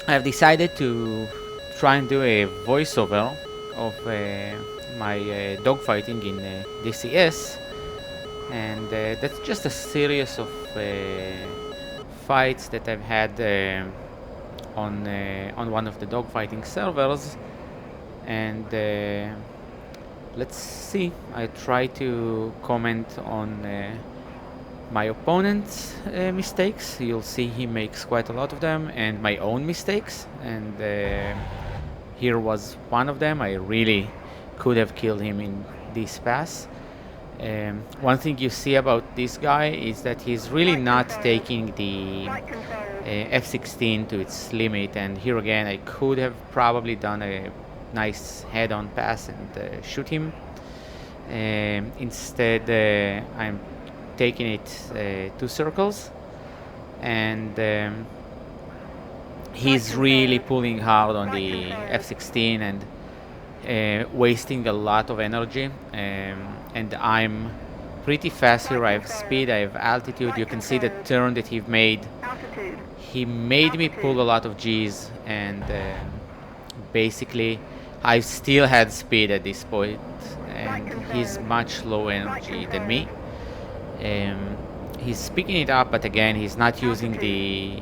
I've decided to try and do a voiceover of my dogfighting in DCS, and that's just a series of fights that I've had on one of the dogfighting servers, and let's see. I try to comment on my opponent's mistakes. You'll see he makes quite a lot of them, and my own mistakes, and here was one of them. I really could have killed him in this pass. One thing you see about this guy is that he's really not taking the F-16 to its limit, and here again I could have probably done a nice head-on pass and shoot him. Instead I'm taking it 2 circles, and he's really pulling hard on the F-16 and wasting a lot of energy, and I'm pretty fast here. I have speed, I have altitude. You can see the turn that he made. He made me pull a lot of G's, and basically I still had speed at this point, and he's much lower energy than me. He's picking it up, but again he's not using the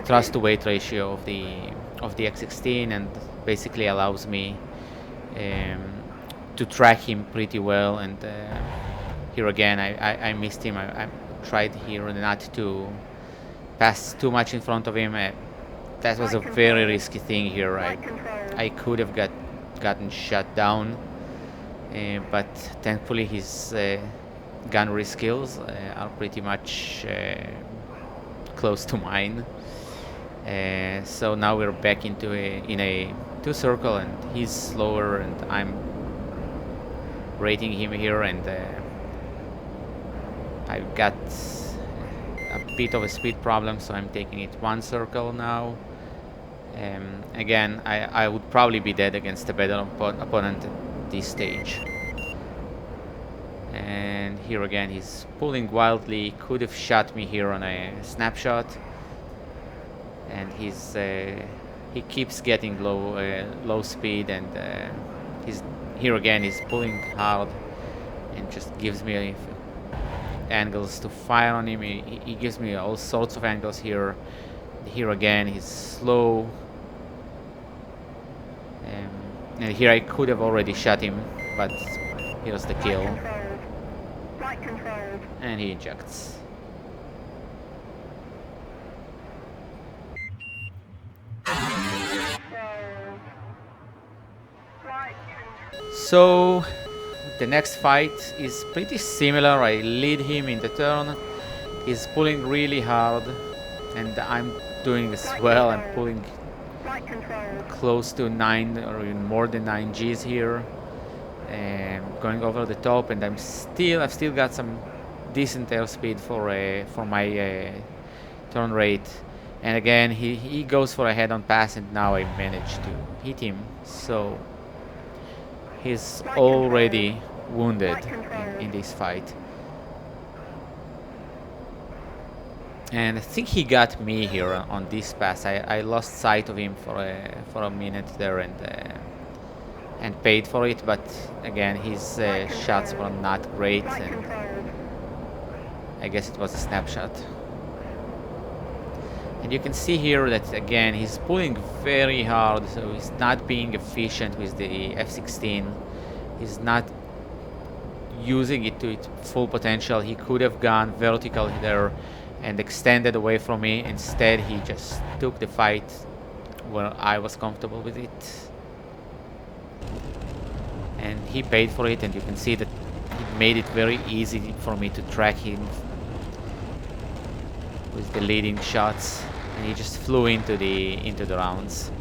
thrust to weight ratio of the X-16, and basically allows me to track him pretty well. And here again I missed him. I tried here not to pass too much in front of him. That was a very risky thing here. I could have gotten shot down, but thankfully his gunnery skills are pretty much close to mine. So now we're back into in a 2 circle, and he's slower, and I'm rating him here, and I've got a bit of a speed problem, so I'm taking it 1 circle now. Again, I would probably be dead against a better opponent at this stage. And here again he's pulling wildly. Could have shot me here on a snapshot, and he keeps getting low speed, and he's here again he's pulling hard and just gives me angles to fire on him. He gives me all sorts of angles here. Here again he's slow, and here I could have already shot him, but here's the kill, and he ejects. So the next fight is pretty similar. I lead him in the turn. He's pulling really hard, and I'm doing as well. I'm pulling close to 9 or even more than 9 Gs here, going over the top, and I've still got some decent airspeed for my turn rate. And again he goes for a head-on pass, and now I managed to hit him. So he's already wounded in this fight, and I think he got me here on this pass. I lost sight of him for a minute there, and paid for it. But again, his shots were not great, and I guess it was a snapshot. And you can see here that again he's pulling very hard, so he's not being efficient with the F-16. He's not using it to its full potential. He could have gone vertical there and extended away from me. Instead he just took the fight where I was comfortable with it, and he paid for it. And you can see that it made it very easy for me to track him with the leading shots, and he just flew into the rounds.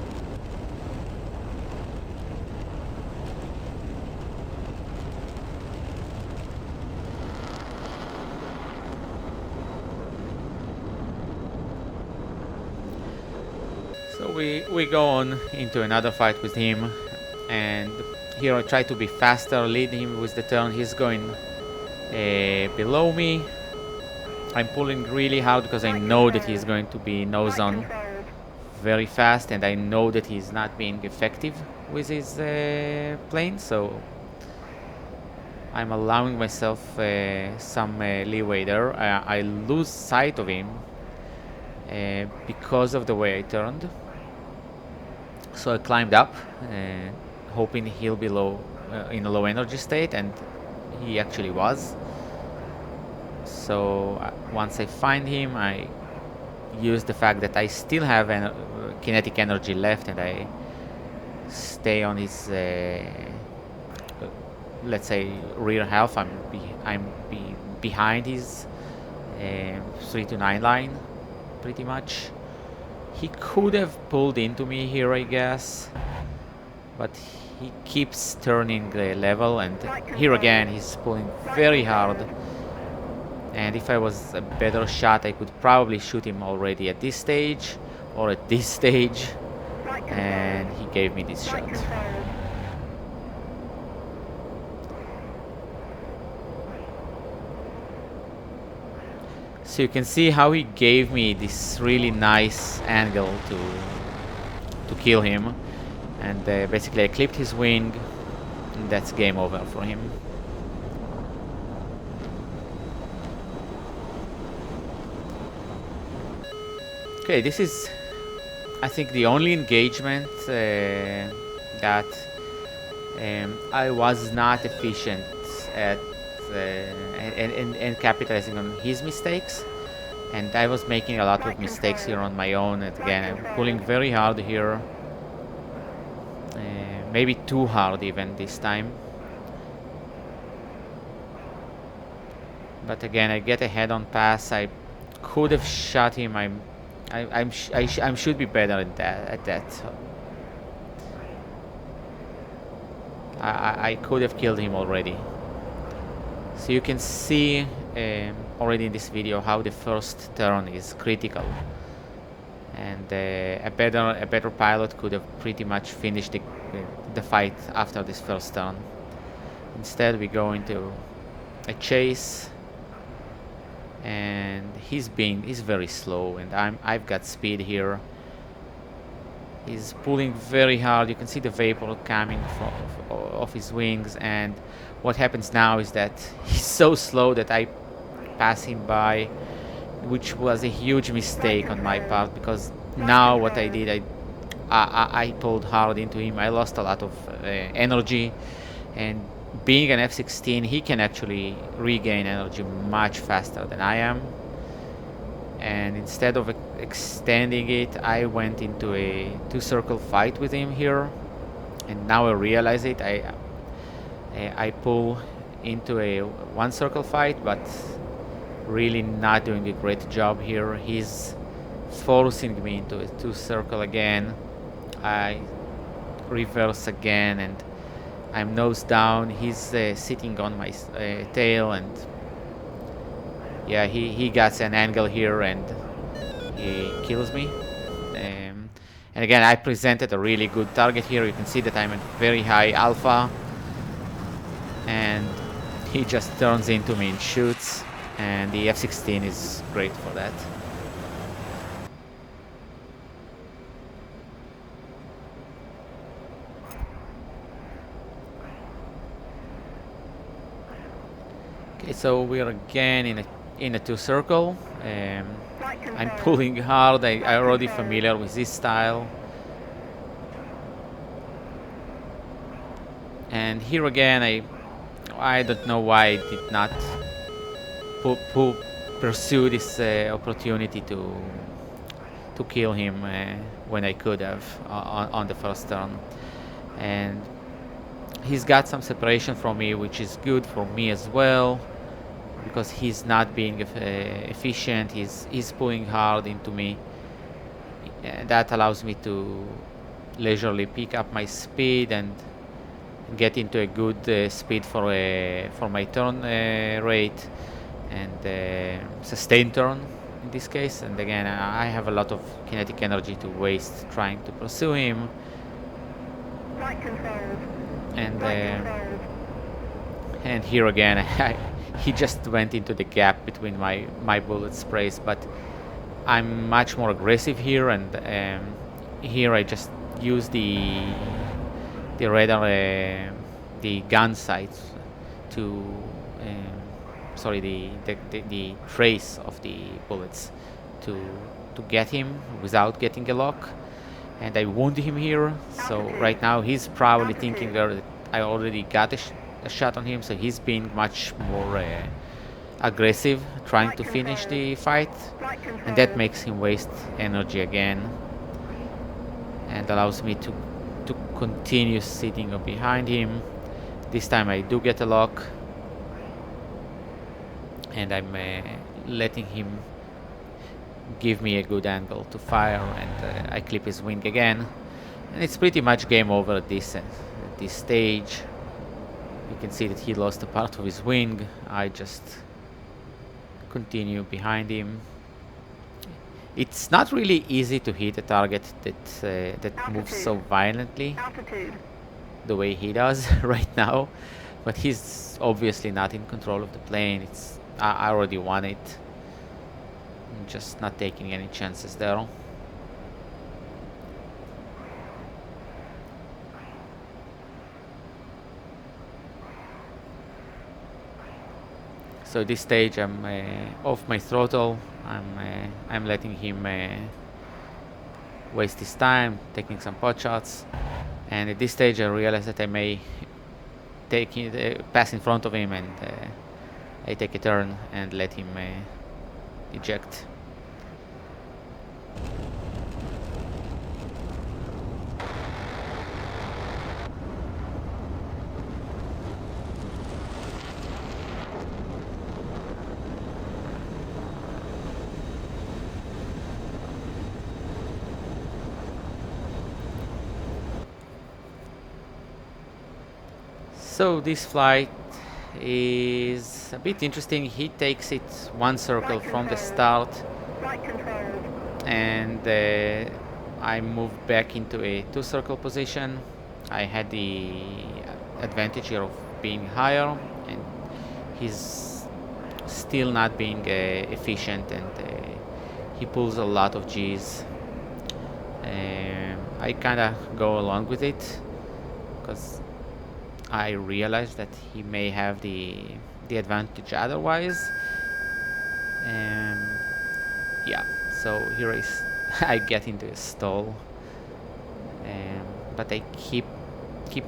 So we go on into another fight with him, and here I try to be faster, lead him with the turn. He's going below me. I'm pulling really hard because I know that he's going to be nose on very fast, and I know that he's not being effective with his plane, so I'm allowing myself some leeway there. I lose sight of him because of the way I turned. So I climbed up, hoping he'll be low in a low energy state, and he actually was. So once I find him, I use the fact that I still have kinetic energy left, and I stay on his let's say rear half. I'm behind his 3 to 9 line pretty much. He could have pulled into me here, I guess, but he keeps turning the level, and here again he's pulling very hard. And if I was a better shot, I could probably shoot him already at this stage or at this stage, and he gave me this shot. So you can see how he gave me this really nice angle to kill him, and basically I clipped his wing, and that's game over for him. Okay, this is, I think, the only engagement that I was not efficient at and capitalizing on his mistakes, and I was making a lot of mistakes here on my own. And again, I'm pulling very hard here, maybe too hard even this time. But again, I get a head-on pass. I could have shot him. I should be better at that. I could have killed him already. So you can see already in this video how the first turn is critical, and a better pilot could have pretty much finished the fight after this first turn. Instead, we go into a chase, and he's very slow, and I've got speed here. He's pulling very hard. You can see the vapor coming off his wings, and what happens now is that he's so slow that I pass him by, which was a huge mistake on my part, because now what I did, I pulled hard into him. I lost a lot of energy, and being an F-16, he can actually regain energy much faster than I am. And instead of extending it, I went into a 2-circle fight with him here, and now I realize it. I pull into a 1-circle fight, but really not doing a great job here. He's forcing me into a 2-circle again. I reverse again, and I'm nose down. He's sitting on my tail, and yeah, he gets an angle here, and he kills me. And again, I presented a really good target here. You can see that I'm at very high alpha, and he just turns into me and shoots, and the F-16 is great for that. Okay, so we are again in a 2-circle. I'm pulling hard. I'm already familiar with this style. And here again, I don't know why I did not pursue this opportunity to kill him when I could have on the first turn. And he's got some separation from me, which is good for me as well, because he's not being efficient. He's pulling hard into me. That allows me to leisurely pick up my speed and get into a good speed for my turn rate, and sustain turn in this case. And again, I have a lot of kinetic energy to waste trying to pursue him. And here again, he just went into the gap between my bullet sprays, but I'm much more aggressive here, and here I just use the radar, the gun sights to sorry, the trace of the bullets to get him without getting a lock, and I wound him here. So right now he's probably thinking that I already got a shot on him, so he's being much more aggressive, trying to finish the fight, and that makes him waste energy again and allows me to continue sitting behind him. This time I do get a lock, and I'm letting him give me a good angle to fire, and I clip his wing again, and it's pretty much game over at this stage. You can see that he lost a part of his wing. I just continue behind him. It's not really easy to hit a target that moves so violently the way he does right now, but he's obviously not in control of the plane. I already won it. I'm just not taking any chances there. So at this stage I'm off my throttle. I'm letting him waste his time, taking some pot shots, and at this stage I realize that I may pass in front of him, and I take a turn and let him eject. So this flight is a bit interesting. He takes it one circle from the start, and I move back into a two-circle position. I had the advantage here of being higher, and he's still not being efficient, and he pulls a lot of G's. I kind of go along with it because I realize that he may have the advantage otherwise. Yeah, so here is I get into a stall, but I keep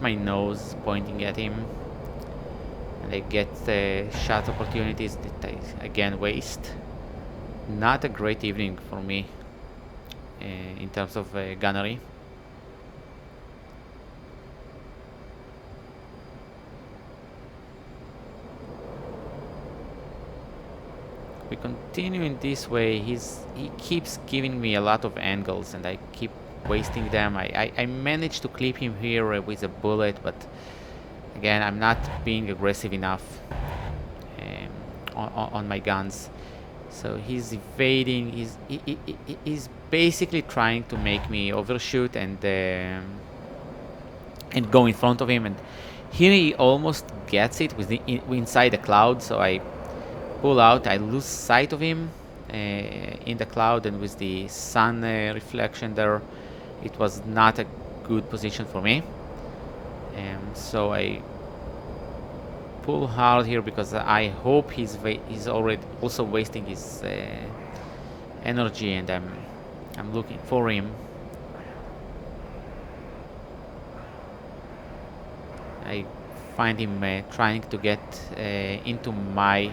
my nose pointing at him, and I get shot opportunities that I again waste. Not a great evening for me in terms of gunnery. We continue in this way. He keeps giving me a lot of angles, and I keep wasting them. I managed to clip him here with a bullet, but again, I'm not being aggressive enough on my guns. So he's evading. He's basically trying to make me overshoot and go in front of him. And here he almost gets it inside the cloud. So I pull out. I lose sight of him in the cloud, and with the sun reflection there, it was not a good position for me. So I pull hard here because I hope he's already also wasting his energy, and I'm looking for him. I find him trying to get into my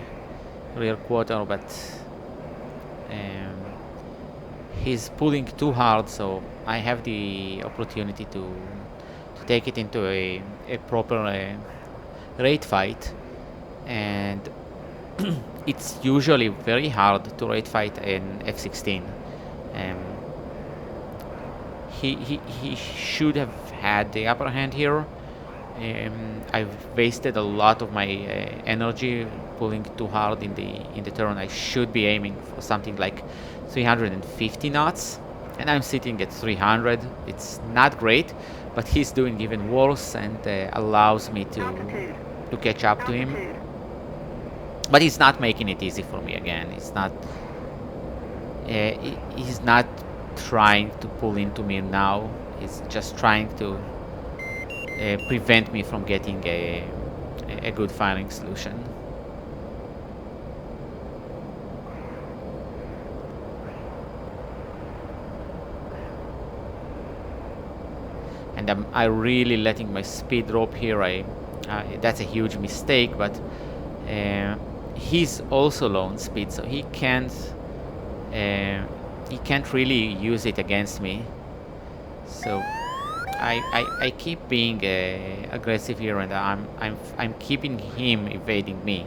rear quarter, but he's pulling too hard, so I have the opportunity to take it into a proper rate fight, and it's usually very hard to rate fight an F-16. He should have had the upper hand here. I've wasted a lot of my energy pulling too hard in the turn. I should be aiming for something like 350 knots, and I'm sitting at 300. It's not great, but he's doing even worse, and allows me to catch up to him. But he's not making it easy for me again. He's not trying to pull into me now. He's just trying to prevent me from getting a good firing solution. And I really letting my speed drop here. That's a huge mistake, but he's also low on speed, so he can't really use it against me. So I keep being aggressive here, and I'm keeping him evading me.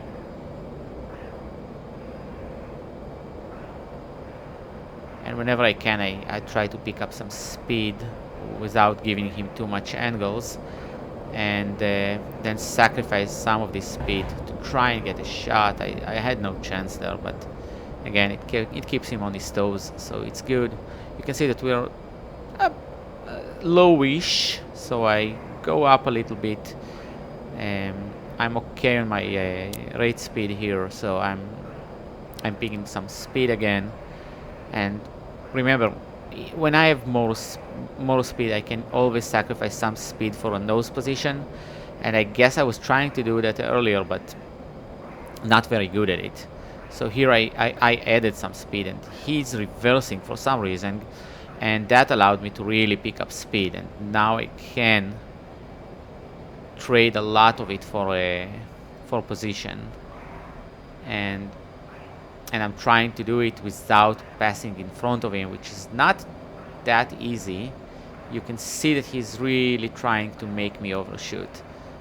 And whenever I can, I try to pick up some speed without giving him too much angles, and then sacrifice some of this speed to try and get a shot. I had no chance there, but again, it keeps him on his toes, so it's good. You can see that we're lowish, so I go up a little bit. I'm okay on my rate speed here, so I'm picking some speed again. And remember, when I have more speed, I can always sacrifice some speed for a nose position, and I guess I was trying to do that earlier, but not very good at it. So here I added some speed, and he's reversing for some reason, and that allowed me to really pick up speed, and now I can trade a lot of it for position, and I'm trying to do it without passing in front of him, which is not that easy. You can see that he's really trying to make me overshoot,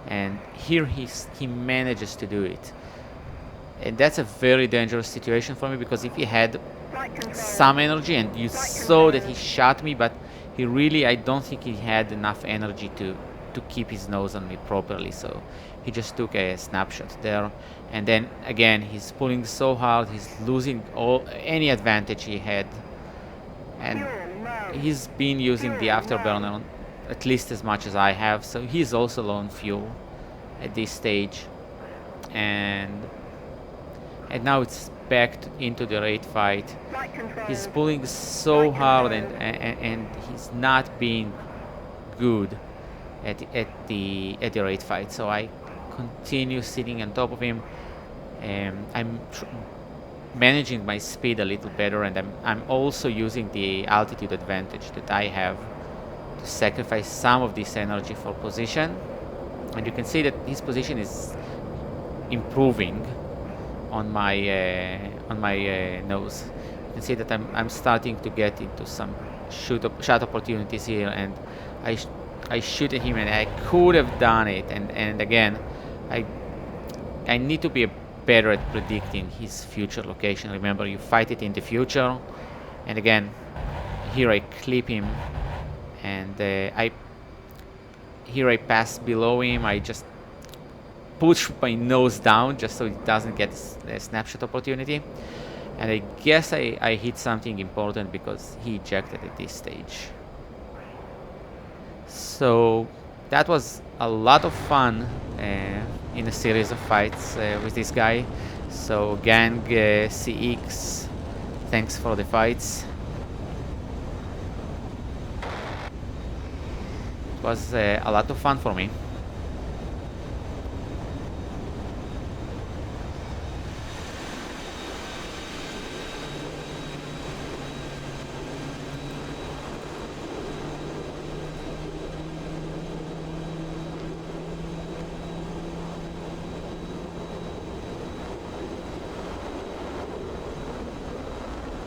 and here he manages to do it. And that's a very dangerous situation for me, because if he had some energy, and you saw that he shot me, but he really, I don't think he had enough energy to keep his nose on me properly, so he just took a snapshot there. And then again, he's pulling so hard, he's losing any advantage he had, and he's been using the afterburner at least as much as I have, so he's also low on fuel at this stage. And now it's back into the rate fight. He's pulling so hard, and he's not being good at the rate fight. So I continue sitting on top of him. I'm managing my speed a little better, and I'm also using the altitude advantage that I have to sacrifice some of this energy for position. And you can see that his position is improving on my nose. You can see that I'm starting to get into some shot opportunities here, and I shoot at him, and I could have done it. And again, I need to be better at predicting his future location. Remember, you fight it in the future. And again, here I clip him, and here I pass below him. I just push my nose down just so it doesn't get a snapshot opportunity. And I guess I hit something important, because he ejected at this stage. So that was a lot of fun in a series of fights with this guy. So Gang CX, thanks for the fights. It was a lot of fun for me.